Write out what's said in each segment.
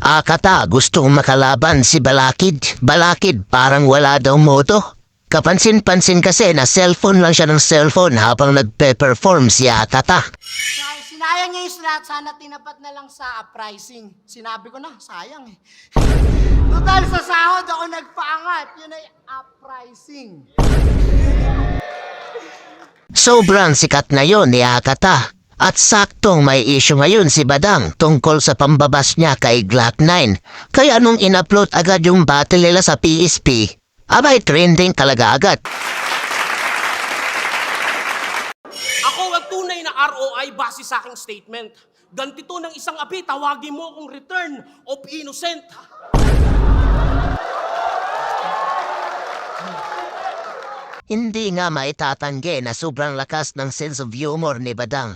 Akata gustong makalaban si Balakid. Balakid parang wala daw moto. Kapansin-pansin kasi na cellphone lang siya ng cellphone habang nagpe-perform si Akata. Sinayang niya yung slot, sana tinapat na lang sa uprising. Sinabi ko na, sayang eh. Total sa sahod ako nagpaangat, yun ay uprising. Sobrang sikat ngayon ni Akata. At saktong may issue ngayon si Badang tungkol sa pambabas niya kay Glock 9. Kaya nung in-upload agad yung battle nila sa PSP, abay trending talaga agad. Ako ang tunay na ROI base sa aking statement. Ganito ng isang api, tawagin mo akong return of innocent. Hindi nga maitatanggi na sobrang lakas ng sense of humor ni Badang.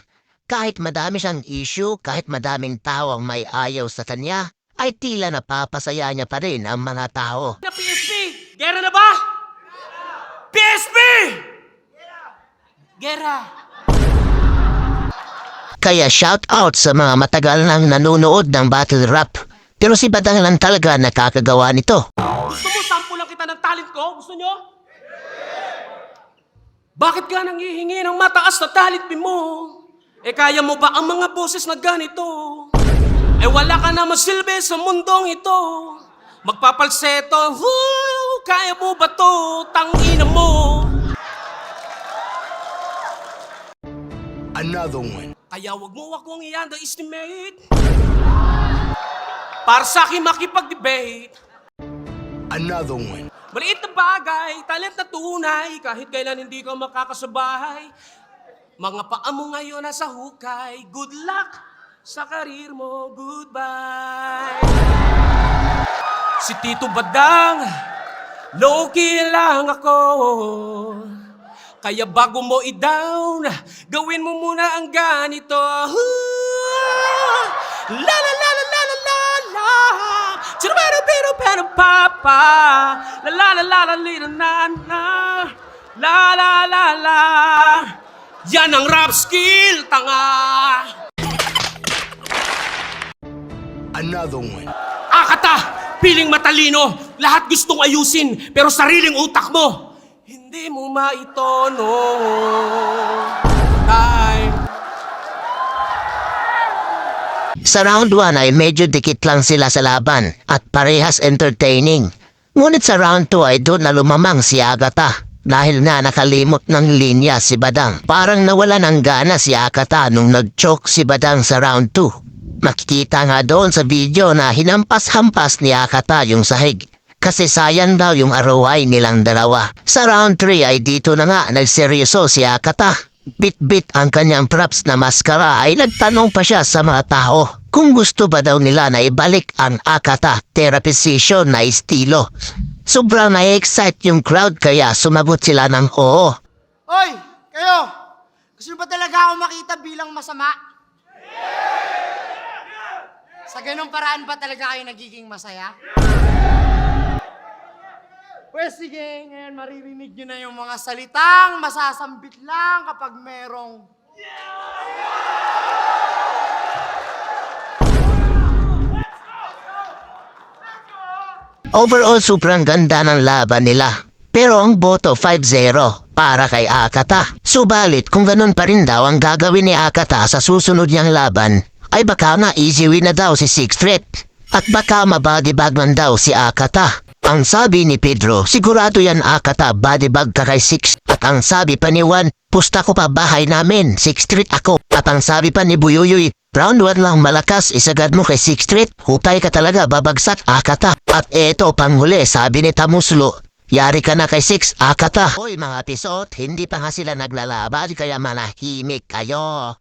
Kahit madami siyang issue, kahit madaming tao ang may ayaw sa kanya, ay tila napapasaya niya pa rin ang mga tao. Na PSP, gera na ba? PSP! Gera! Kaya shout out sa mga matagal nang nanonood ng battle rap. Pero si Badang lang talaga nakakagawa nito. Gusto mo sample lang kita ng talent ko? Gusto nyo? Bakit ka nanghihingi ng mataas na talent mo? Kaya mo ba ang mga boses na ganito? Wala ka na masilbi sa mundong ito. Magpapalseto, kaya mo ba to? Tangina mo. Another one. Kaya wag mo akong i-underestimate. Para sa akin makipag-debate. Another one. Maliit na bagay, talent na tunay, kahit kailan hindi ka makakasabay. Mga paa mo ngayon nasa hukay, good luck sa karir mo, goodbye. Si Tito Badang, low-key lang ako. Kaya bago mo i-down, gawin mo muna ang ganito. La la la la la la la la. Pero papa. La la la la la la na na. La la la la. Yan ang rap skill, tanga. Another one. Akata, piling matalino, lahat gustong ayusin, pero sariling utak mo, hindi mo maitono. Time. Sa round 1 ay medyo dikit lang sila sa laban at parehas entertaining. Ngunit sa round 2 ay doon na lumamang si Akata. Dahil nga nakalimot ng linya si Badang. Parang nawala ng gana si Akata nung nag-choke si Badang sa round 2. Makikita nga doon sa video na hinampas-hampas ni Akata yung sahig. Kasi sayang daw yung ROI nilang dalawa. Sa round 3 ay dito na nga nagseryoso si Akata. Bit-bit ang kanyang props na maskara ay nagtanong pa siya sa mga tao kung gusto ba daw nila na ibalik ang Akata therapy session na estilo. Sobrang na-excite yung crowd kaya sumagot sila ng oo. Oy, kayo! Gusto ba talaga ako makita bilang masama? Sa ganung paraan ba talaga kayo nagiging masaya? Pues sige, ngayon maririnig nyo na yung mga salitang masasambit lang kapag merong... Overall, sobrang ganda ng laban nila. Pero ang boto 5-0 para kay Akata. Subalit kung ganun pa rin daw ang gagawin ni Akata sa susunod niyang laban, ay baka na easy win na daw si Six Threat. At baka mabadibag man daw si Akata. Ang sabi ni Pedro, sigurado yan Akata, badibag ka kay Six. At ang sabi pa ni Juan, pusta ko pa bahay namin, Six Threat ako. At ang sabi pa ni Buyuyoy, round 1 lang malakas, isagad mo kay Six Threat, hupay ka talaga, babagsak Akata. At eto panghuli, sabi ni Tamuslo, yari ka na kay Six, Akata. Hoy mga pisot, hindi pa nga sila naglalaban, kaya manahimik kayo.